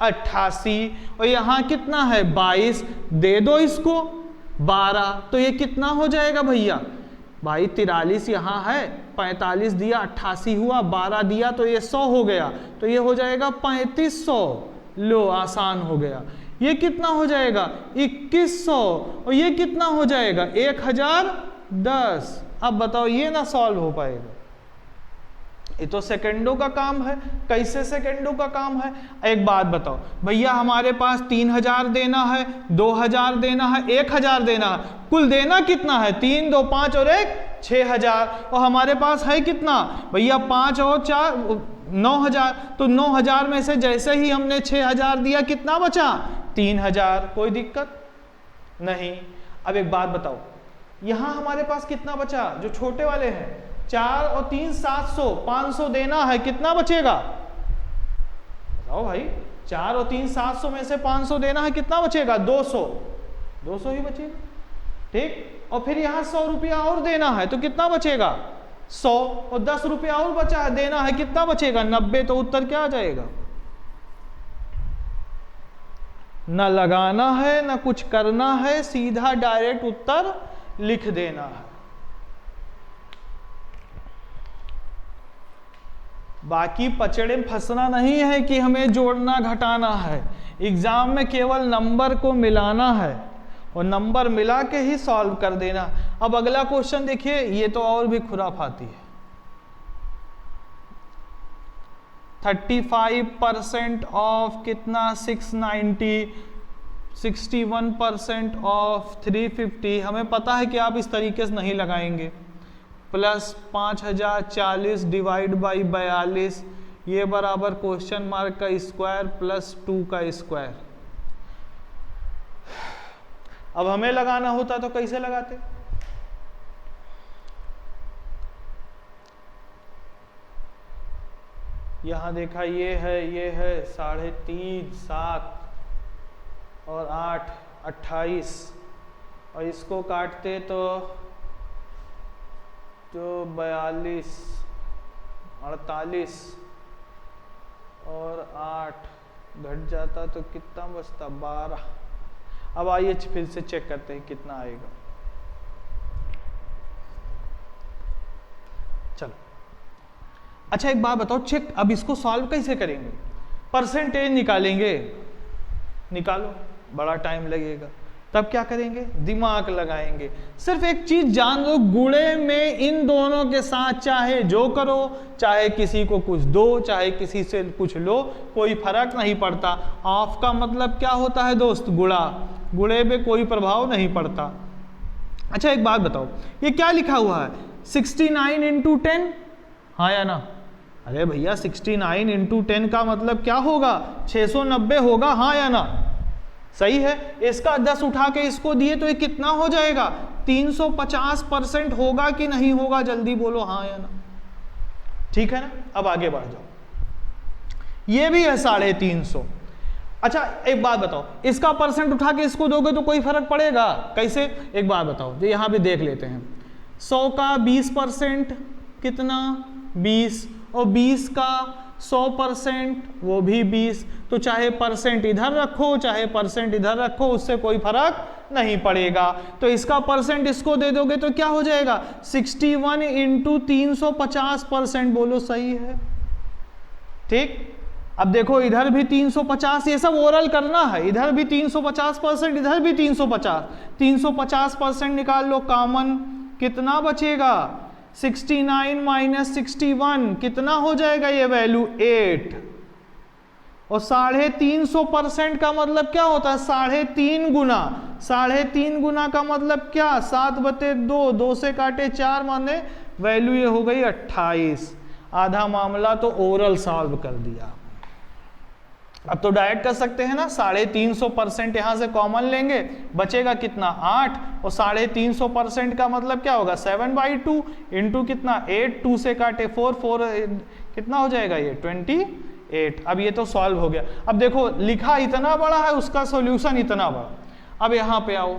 88, और यहाँ कितना है 22, दे दो इसको 12, तो ये कितना हो जाएगा भैया भाई 43 यहाँ है, 45 दिया 88 हुआ, 12 दिया तो ये 100 हो गया, तो ये हो जाएगा 3500। लो आसान हो गया। ये कितना हो जाएगा 2100, और ये कितना हो जाएगा 1010। अब बताओ ये ना सॉल्व हो पाएगा, ये तो सेकंडों का काम है। कैसे सेकंडों का काम है, एक बात बताओ भैया, हमारे पास 3000 देना है, 2000 देना है, 1000 देना है, कुल देना कितना है 3 2 5 और 1 6000, और हमारे पास है कितना भैया 5 और 4 9000। तो 9000 में से जैसे ही हमने 6000 दिया कितना बचा 3000, कोई दिक्कत नहीं। अब एक बात बताओ, यहां हमारे पास कितना बचा, जो छोटे वाले हैं 4 और 3 700, 500 देना है, कितना बचेगा बताओ भाई, 4 और 3 700 में से 500 देना है, कितना बचेगा 200, 200 ही बचेगा, ठीक। और फिर यहाँ 100 रुपया और देना है, तो कितना बचेगा 100, और 10 रुपया और बचा है देना है, कितना बचेगा 90। तो उत्तर क्या आ जाएगा, न लगाना है न कुछ करना है, सीधा डायरेक्ट उत्तर लिख देना है। बाकी पचड़े में फंसना नहीं है कि हमें जोड़ना घटाना है, एग्जाम में केवल नंबर को मिलाना है और नंबर मिला के ही सॉल्व कर देना। अब अगला क्वेश्चन देखिए, ये तो और भी खुराफाती है। 35% ऑफ कितना 690, 61% ऑफ 350। हमें पता है कि आप इस तरीके से नहीं लगाएंगे। प्लस 5040 डिवाइड बाई 42, ये बराबर क्वेश्चन मार्क का स्क्वायर प्लस 2 का स्क्वायर। अब हमें लगाना होता तो कैसे लगाते? यहां देखा ये है 3.5, 7 और 8, 28 और इसको काटते तो 42, 48 और 8 घट जाता तो कितना बचता? 12। अब आइए फिर से चेक करते हैं कितना आएगा। चलो अच्छा एक बात बताओ, चेक अब इसको सॉल्व कैसे करेंगे? परसेंटेज निकालेंगे, निकालो, बड़ा टाइम लगेगा। तब क्या करेंगे? दिमाग लगाएंगे। सिर्फ एक चीज जान लो, गुणे में इन दोनों के साथ चाहे जो करो, चाहे किसी को कुछ दो, चाहे किसी से कुछ लो, कोई फर्क नहीं पड़ता। ऑफ का मतलब क्या होता है दोस्त? गुणा। गुणे में कोई प्रभाव नहीं पड़ता। अच्छा एक बात बताओ, ये क्या लिखा हुआ है? 69 इंटू 10, हाँ या ना? अरे भैया 69 इंटू 10 का मतलब क्या होगा? 690 होगा, हाँ या ना? सही है। इसका 10 उठा के इसको दिए तो ये कितना हो जाएगा? 350% होगा कि नहीं होगा? जल्दी बोलो हाँ या ना। ठीक है ना? अब आगे बढ़ जाओ। ये भी है 350। अच्छा एक बात बताओ, इसका परसेंट उठा के इसको दोगे तो कोई फर्क पड़ेगा? कैसे? एक बात बताओ, जो यहां पे देख लेते हैं। 100 का 20% कितना? 20, और 20 का 100% वो भी 20। तो चाहे परसेंट इधर रखो चाहे परसेंट इधर रखो, उससे कोई फर्क नहीं पड़ेगा। तो इसका परसेंट इसको दे दोगे तो क्या हो जाएगा? 61 इंटू 350%। बोलो सही है? ठीक। अब देखो इधर भी 350, ये सब ओरल करना है। इधर भी 350%, इधर भी 350। 350% निकाल लो कॉमन, कितना बचेगा? 69 माइनस 61 कितना हो जाएगा? ये वैल्यू 8। और 350% का मतलब क्या होता है? 3.5 गुना। 3.5 गुना का मतलब क्या? 7/2, 2 से काटे 4, माने वैल्यू ये हो गई 28। आधा मामला तो ओरल सॉल्व कर दिया। अब तो डायरेक्ट कर सकते हैं ना, 350% यहां से कॉमन लेंगे, बचेगा कितना? 8। और 350% का मतलब क्या होगा? 7/2 इंटू कितना? 8, 2 से काटे 4, 4 कितना हो जाएगा? ये 28। अब ये तो सॉल्व हो गया। अब देखो लिखा इतना बड़ा है, उसका सॉल्यूशन इतना बड़ा। अब यहां पे आओ,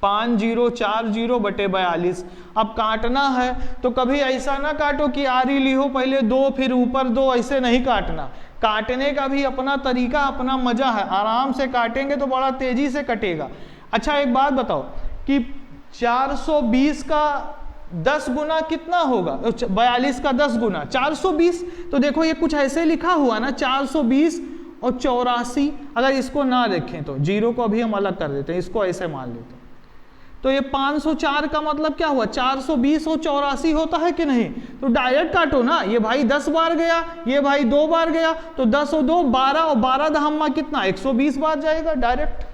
5040/42। अब काटना है तो कभी ऐसा ना काटो कि आरी लिहो पहले 2 फिर ऊपर 2, ऐसे नहीं काटना। काटने का भी अपना तरीका, अपना मजा है। आराम से काटेंगे तो बड़ा तेजी से कटेगा। अच्छा एक बात बताओ कि 420 का 10 गुना कितना होगा? 42 का 10 गुना 420। तो देखो ये कुछ ऐसे लिखा हुआ ना, 420 और 84। अगर इसको ना देखें तो जीरो को अभी हम अलग कर देते हैं, इसको ऐसे मान लेते हैं। तो ये 504 का मतलब क्या हुआ? 420 और 84 होता है कि नहीं? तो डायरेक्ट काटो ना। ये भाई 10 बार गया, ये भाई 2 बार गया, तो 10 और 2 12, और 12 दहम्मा कितना? 120 बार जाएगा डायरेक्ट,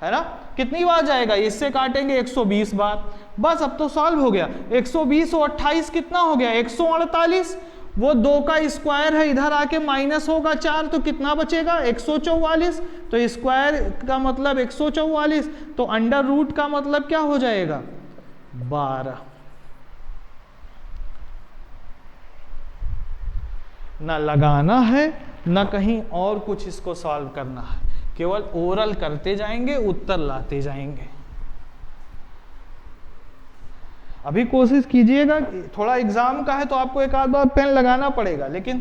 है ना? कितनी बार जाएगा? इससे काटेंगे 120 बार। बस अब तो सॉल्व हो गया। 120 और 28 कितना हो गया? 148। वो 2 का स्क्वायर है, इधर आके माइनस होगा 4, तो कितना बचेगा? 144। तो स्क्वायर का मतलब 144, तो अंडर रूट का मतलब क्या हो जाएगा? 12। ना लगाना है ना कहीं और कुछ इसको सॉल्व करना है, केवल ओरल करते जाएंगे, उत्तर लाते जाएंगे। अभी कोशिश कीजिएगा, थोड़ा एग्जाम का है तो आपको एक आध बार पेन लगाना पड़ेगा, लेकिन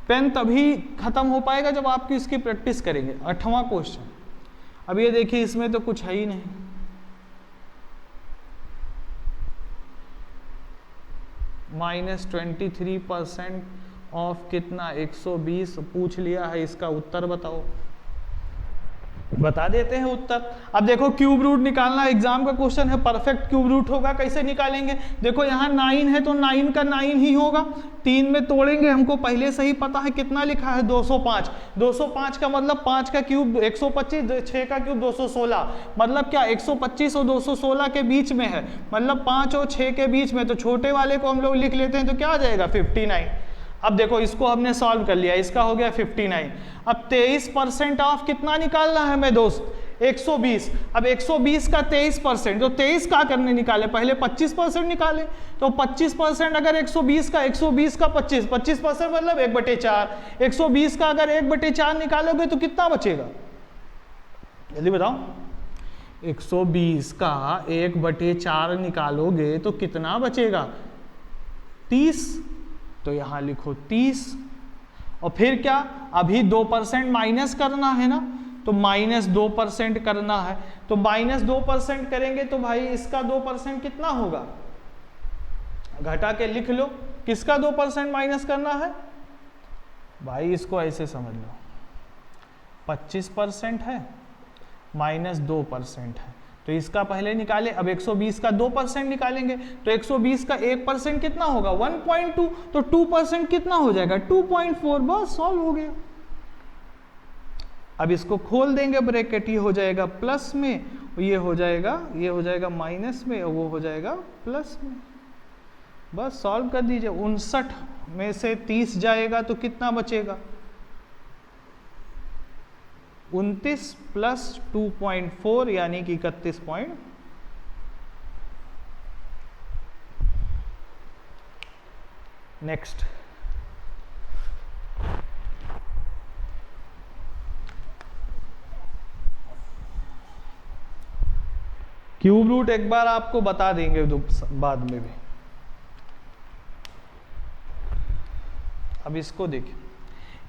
पेन तभी खत्म हो पाएगा जब आपकी इसकी प्रैक्टिस करेंगे। 8वां क्वेश्चन, अब ये देखिए इसमें तो कुछ है ही नहीं। -23% ऑफ कितना? 120 पूछ लिया है, इसका उत्तर बताओ। बता देते हैं उत्तर। अब देखो क्यूब रूट निकालना एग्जाम का क्वेश्चन है, परफेक्ट क्यूब रूट होगा, कैसे निकालेंगे? देखो यहाँ 9 है तो 9 का 9 ही होगा, 3 में तोड़ेंगे, हमको पहले से ही पता है कितना लिखा है 205। 205 का मतलब 5 का क्यूब 125, 6 का क्यूब 216, मतलब क्या 125 और 216 के बीच में है, मतलब 5 और 6 के बीच में, तो छोटे वाले को हम लोग लिख लेते हैं तो क्या आ जाएगा 59। अब देखो इसको हमने सॉल्व कर लिया, इसका हो गया 59। अब 23% ऑफ कितना निकालना है मैं दोस्त? 120। अब 120 का 23%, तो 23 का करने निकाले, पहले 25% निकाले, तो 25% अगर 120 का 25 25% मतलब 1/4। 120 का अगर 1/4 निकालोगे तो कितना बचेगा, जल्दी बताओ? 120 का 1/4 निकालोगे तो कितना बचेगा? 30। तो यहां लिखो 30। और फिर क्या, अभी 2% माइनस करना है ना, तो -2% करना है, तो -2% करेंगे तो भाई इसका 2% कितना होगा? घटा के लिख लो, किसका 2% माइनस करना है भाई? इसको ऐसे समझ लो, 25% है -2% है, तो इसका पहले निकाले। अब 120 का 2% निकालेंगे, तो 120 का 1% कितना होगा? 1.2, तो 2% कितना हो जाएगा? 2.4। बस सॉल्व हो गया। अब इसको खोल देंगे ब्रैकेट, ये हो जाएगा प्लस में, ये हो जाएगा माइनस में, और वो हो जाएगा प्लस में। बस सॉल्व कर दीजिए। 59 में से 30 जाएगा तो कितना बचेगा? 29 प्लस 2.4 यानी कि 31 पॉइंट। नेक्स्ट, क्यूब रूट एक बार आपको बता देंगे बाद में भी। अब इसको देखिए,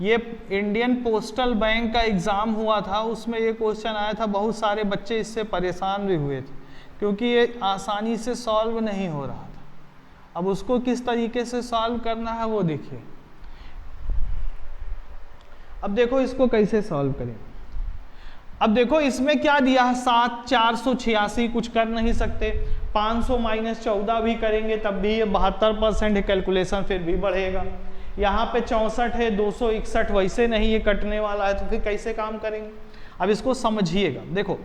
ये इंडियन पोस्टल बैंक का एग्ज़ाम हुआ था, उसमें ये क्वेश्चन आया था, बहुत सारे बच्चे इससे परेशान भी हुए थे क्योंकि ये आसानी से सॉल्व नहीं हो रहा था। अब उसको किस तरीके से सॉल्व करना है वो देखिए। अब देखो इसको कैसे सॉल्व करें। अब देखो इसमें क्या दिया है, 7 486, कुछ कर नहीं सकते। 500 - 14 भी करेंगे तब भी ये 72% है, कैलकुलेशन फिर भी बढ़ेगा। यहाँ पे 64 है, 261 वैसे नहीं ये कटने वाला है, तो फिर कैसे काम करेंगे? अब इसको समझिएगा। देखो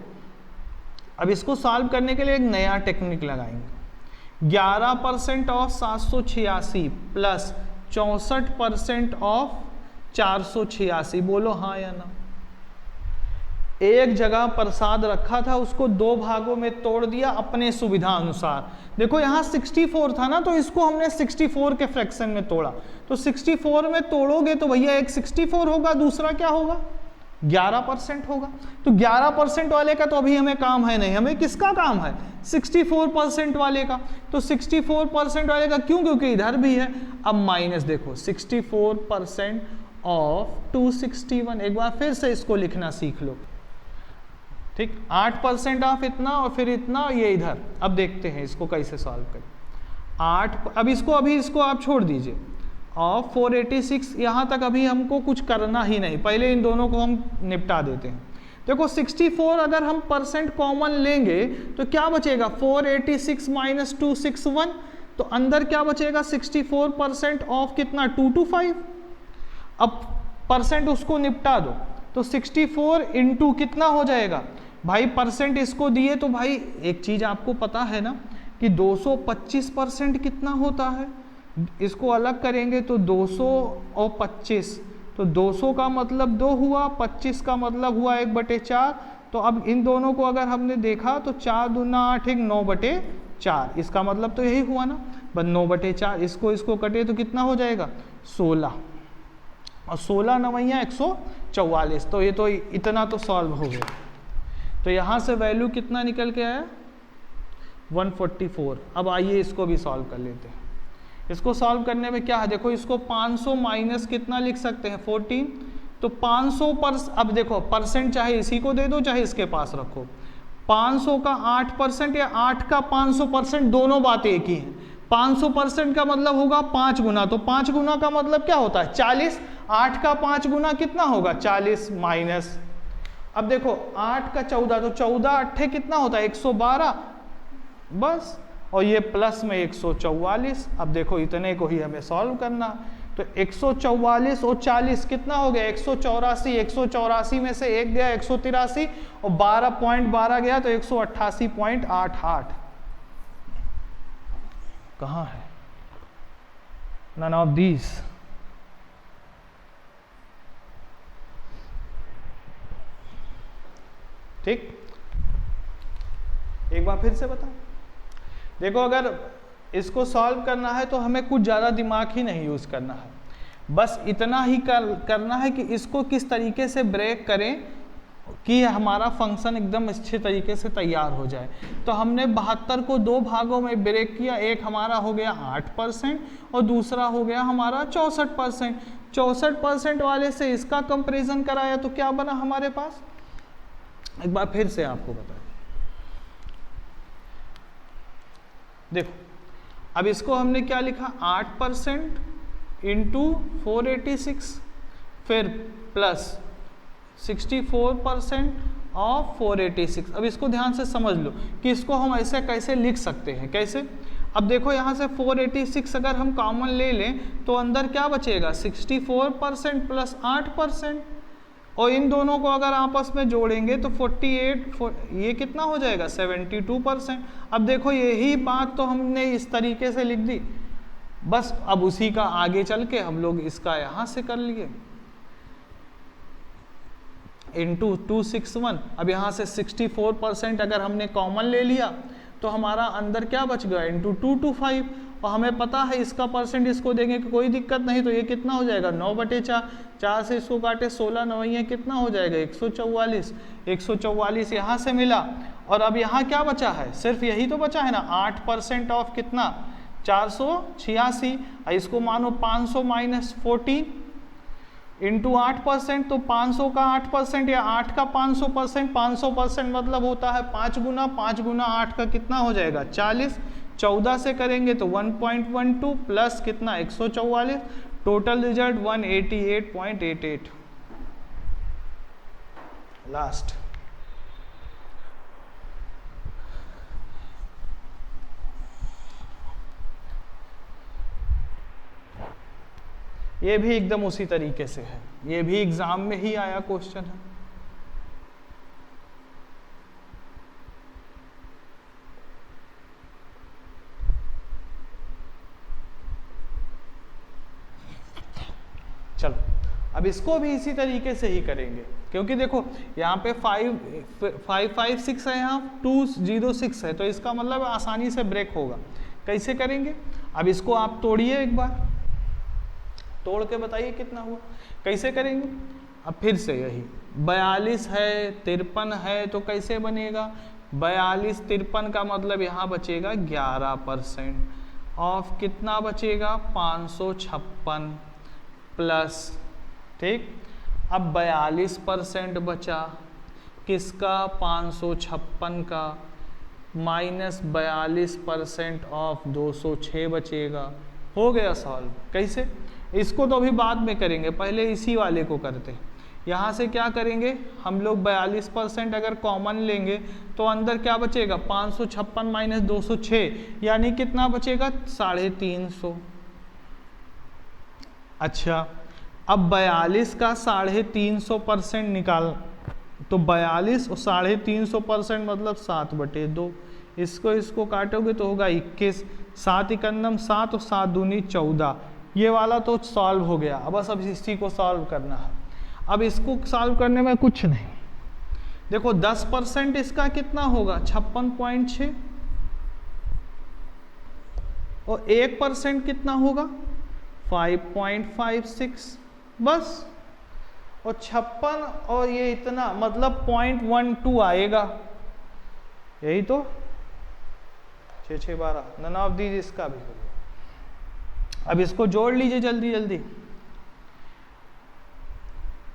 अब इसको सॉल्व करने के लिए एक नया टेक्निक लगाएंगे। 11% ऑफ 786 प्लस 64% ऑफ 486, बोलो हाँ या ना। एक जगह प्रसाद रखा था, उसको 2 भागों में तोड़ दिया अपने सुविधा अनुसार। देखो यहाँ 64 था ना, तो इसको हमने 64 के फ्रैक्शन में तोड़ा, तो 64 में तोड़ोगे तो भैया एक 64 होगा, दूसरा क्या होगा? 11% होगा। तो 11% वाले का तो अभी हमें काम है नहीं, हमें किसका काम है? 64% वाले का। तो 64% वाले का क्यों? क्योंकि इधर भी है। अब माइनस देखो 64% ऑफ 261, एक बार फिर से इसको लिखना सीख लो, ठीक। 8% ऑफ इतना और फिर इतना, ये इधर। अब देखते हैं इसको कैसे सॉल्व करें। 8, अब इसको आप छोड़ दीजिए। और 486 यहाँ तक अभी हमको कुछ करना ही नहीं, पहले इन दोनों को हम निपटा देते हैं। देखो 64 अगर हम परसेंट कॉमन लेंगे तो क्या बचेगा? 486 - 261, तो अंदर क्या बचेगा? 64% ऑफ कितना? 225। अब परसेंट उसको निपटा दो, तो 64 इंटू कितना हो जाएगा भाई? परसेंट इसको दिए तो भाई एक चीज़ आपको पता है ना कि 225% कितना होता है। इसको अलग करेंगे तो 200 और 25, तो 200 का मतलब 2 हुआ, 25 का मतलब हुआ 1/4। तो अब इन दोनों को अगर हमने देखा तो 4 दूना 8, 9/4, इसका मतलब तो यही हुआ ना, बस 9/4। इसको कटे तो कितना हो जाएगा? 16, और 16 9 144। तो ये तो इतना तो सॉल्व हो गया। तो यहाँ से वैल्यू कितना निकल के आया? 144। अब आइए इसको भी सॉल्व कर लेते हैं। इसको सॉल्व करने में क्या है, देखो इसको 500 माइनस कितना लिख सकते हैं? 14। तो 500 पर, अब देखो परसेंट चाहे इसी को दे दो चाहे इसके पास रखो। 500 का 8% या 8 का 500%, दोनों बातें एक ही हैं। 500% का मतलब होगा 5 गुना, तो 5 गुना का मतलब क्या होता है? 40। 8 का 5 गुना कितना होगा? 40 माइनस अब देखो 8 का 14, तो 14 अट्ठे कितना होता है 112 बस, और ये प्लस में 144। अब देखो इतने को ही हमें सॉल्व करना, तो 144 और 40 कितना हो गया 184, 184 में से एक गया 183 और 12.12 गया तो 188.88। कहाँ है? None of these. ठीक, एक बार फिर से बता। देखो अगर इसको सॉल्व करना है तो हमें कुछ ज़्यादा दिमाग ही नहीं यूज़ करना है, बस इतना ही करना है कि इसको किस तरीके से ब्रेक करें कि हमारा फंक्शन एकदम अच्छे तरीके से तैयार हो जाए। तो हमने 72 को दो भागों में ब्रेक किया, एक हमारा हो गया 8% और दूसरा हो गया हमारा 64%। 64% वाले से इसका कंपैरिजन कराया तो क्या बना हमारे पास, एक बार फिर से आपको बता। देखो अब इसको हमने क्या लिखा 8% इंटू 486 फिर प्लस 64% ऑफ 486। अब इसको ध्यान से समझ लो कि इसको हम ऐसे कैसे लिख सकते हैं, कैसे। अब देखो यहाँ से 486 अगर हम कॉमन ले लें तो अंदर क्या बचेगा 64% प्लस 8%, और इन दोनों को अगर आपस में जोड़ेंगे तो 48 ये कितना हो जाएगा 72%। अब देखो यही बात तो हमने इस तरीके से लिख दी, बस अब उसी का आगे चल के हम लोग इसका यहाँ से कर लिए इंटू 261। अब यहाँ से 64% अगर हमने कॉमन ले लिया तो हमारा अंदर क्या बच गया इंटू 225, और हमें पता है इसका परसेंट इसको देंगे कि कोई दिक्कत नहीं, तो ये कितना हो जाएगा 9/4, 4 से इसको काटे 16 9 कितना हो जाएगा 144। 144 यहाँ से मिला, और अब यहाँ क्या बचा है, सिर्फ यही तो बचा है ना 8% ऑफ कितना 486, इसको मानो 500 माइनस 14 इंटू 8%, तो 500 का 8% या 8 का 500%, 500% मतलब होता है 5 गुना 5 गुना 8 का कितना हो जाएगा 40। 14 से करेंगे तो 1.12 प्लस कितना 144, टोटल रिजल्ट 188.88। लास्ट ये भी एकदम उसी तरीके से है, ये भी एग्जाम में ही आया क्वेश्चन है। चलो अब इसको भी इसी तरीके से ही करेंगे, क्योंकि देखो यहाँ पे 556 है, यहाँ 206 है, तो इसका मतलब आसानी से ब्रेक होगा। कैसे करेंगे, अब इसको आप तोड़िए, एक बार तोड़ के बताइए कितना हुआ, कैसे करेंगे। अब फिर से यही 42 है 53 है, तो कैसे बनेगा 42 53 का मतलब यहाँ बचेगा 11% ऑफ कितना बचेगा 556 प्लस, ठीक। अब 42% बचा किसका 556 का, माइनस 42% ऑफ 206 बचेगा। हो गया सॉल्व। कैसे, इसको तो अभी बाद में करेंगे, पहले इसी वाले को करते हैं। यहाँ से क्या करेंगे हम लोग 42% अगर कॉमन लेंगे तो अंदर क्या बचेगा 556 माइनस 206 यानी कितना बचेगा 350। अच्छा अब 42 का 350% निकाल, तो 42 और 350% मतलब 7/2। इसको काटोगे तो होगा 21, 7 एकम 7 और 7 दूनी 14। ये वाला तो सॉल्व हो गया। अब बस अब इसी को सॉल्व करना है। अब इसको सॉल्व करने में कुछ नहीं, देखो 10% इसका कितना होगा 56.6 और 1% कितना होगा 5.56 बस, और 56 और ये इतना मतलब 0.12 आएगा, यही तो 6 6 12 नन ऑफ दीज इसका भी होगा। अब इसको जोड़ लीजिए जल्दी जल्दी,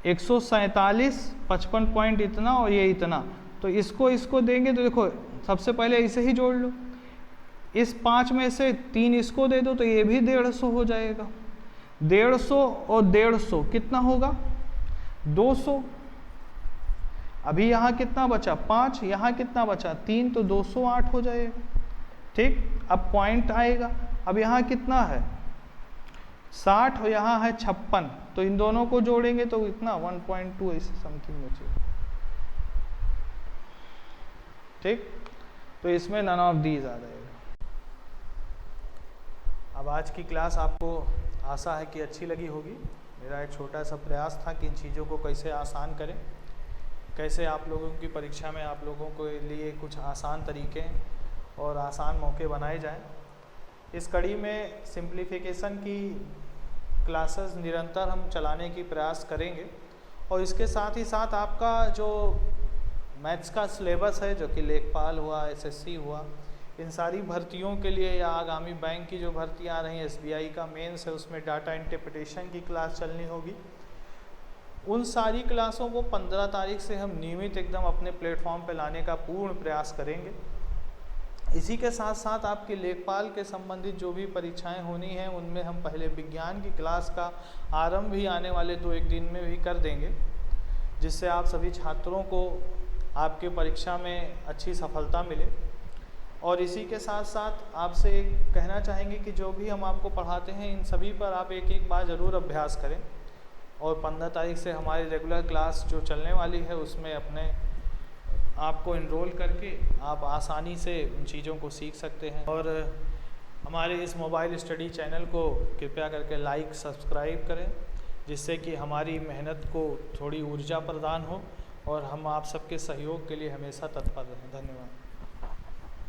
147 55 पॉइंट इतना और ये इतना, तो इसको देंगे तो देखो सबसे पहले इसे ही जोड़ लो, इस 5 में से 3 इसको दे दो तो ये भी 150 हो जाएगा। 150 और 150 कितना होगा 200, अभी यहाँ कितना बचा 5, यहाँ कितना बचा 3, तो 208 हो जाएगा। ठीक, अब पॉइंट आएगा। अब यहाँ कितना है 60 और यहाँ है 56, तो इन दोनों को जोड़ेंगे तो इतना 1.2 ऐसे समथिंग बचेगा। ठीक, तो इसमें नन ऑफ दीज आ जाएगा। अब आज की क्लास आपको आशा है कि अच्छी लगी होगी। मेरा एक छोटा सा प्रयास था कि इन चीज़ों को कैसे आसान करें, कैसे आप लोगों की परीक्षा में आप लोगों के लिए कुछ आसान तरीके और आसान मौके बनाए जाएं। इस कड़ी में सिंप्लीफिकेशन की क्लासेस निरंतर हम चलाने की प्रयास करेंगे और इसके साथ ही साथ आपका जो मैथ्स का सिलेबस है, जो कि लेखपाल हुआ, एसएससी हुआ, इन सारी भर्तियों के लिए या आगामी बैंक की जो भर्तियाँ आ रही हैं, एसबीआई का मेंस है, उसमें डाटा इंटरप्रिटेशन की क्लास चलनी होगी। उन सारी क्लासों को 15 तारीख से हम नियमित एकदम अपने प्लेटफॉर्म पर लाने का पूर्ण प्रयास करेंगे। इसी के साथ साथ आपके लेखपाल के संबंधित जो भी परीक्षाएं होनी हैं, उनमें हम पहले विज्ञान की क्लास का आरंभ भी आने वाले 2-1 दिन में भी कर देंगे, जिससे आप सभी छात्रों को आपके परीक्षा में अच्छी सफलता मिले। और इसी के साथ साथ आपसे कहना चाहेंगे कि जो भी हम आपको पढ़ाते हैं, इन सभी पर आप एक बार ज़रूर अभ्यास करें और 15 तारीख से हमारी रेगुलर क्लास जो चलने वाली है, उसमें अपने आपको इनरोल करके आप आसानी से उन चीज़ों को सीख सकते हैं। और हमारे इस मोबाइल स्टडी चैनल को कृपया करके लाइक सब्सक्राइब करें, जिससे कि हमारी मेहनत को थोड़ी ऊर्जा प्रदान हो और हम आप सबके सहयोग के लिए हमेशा तत्पर रहें। धन्यवाद।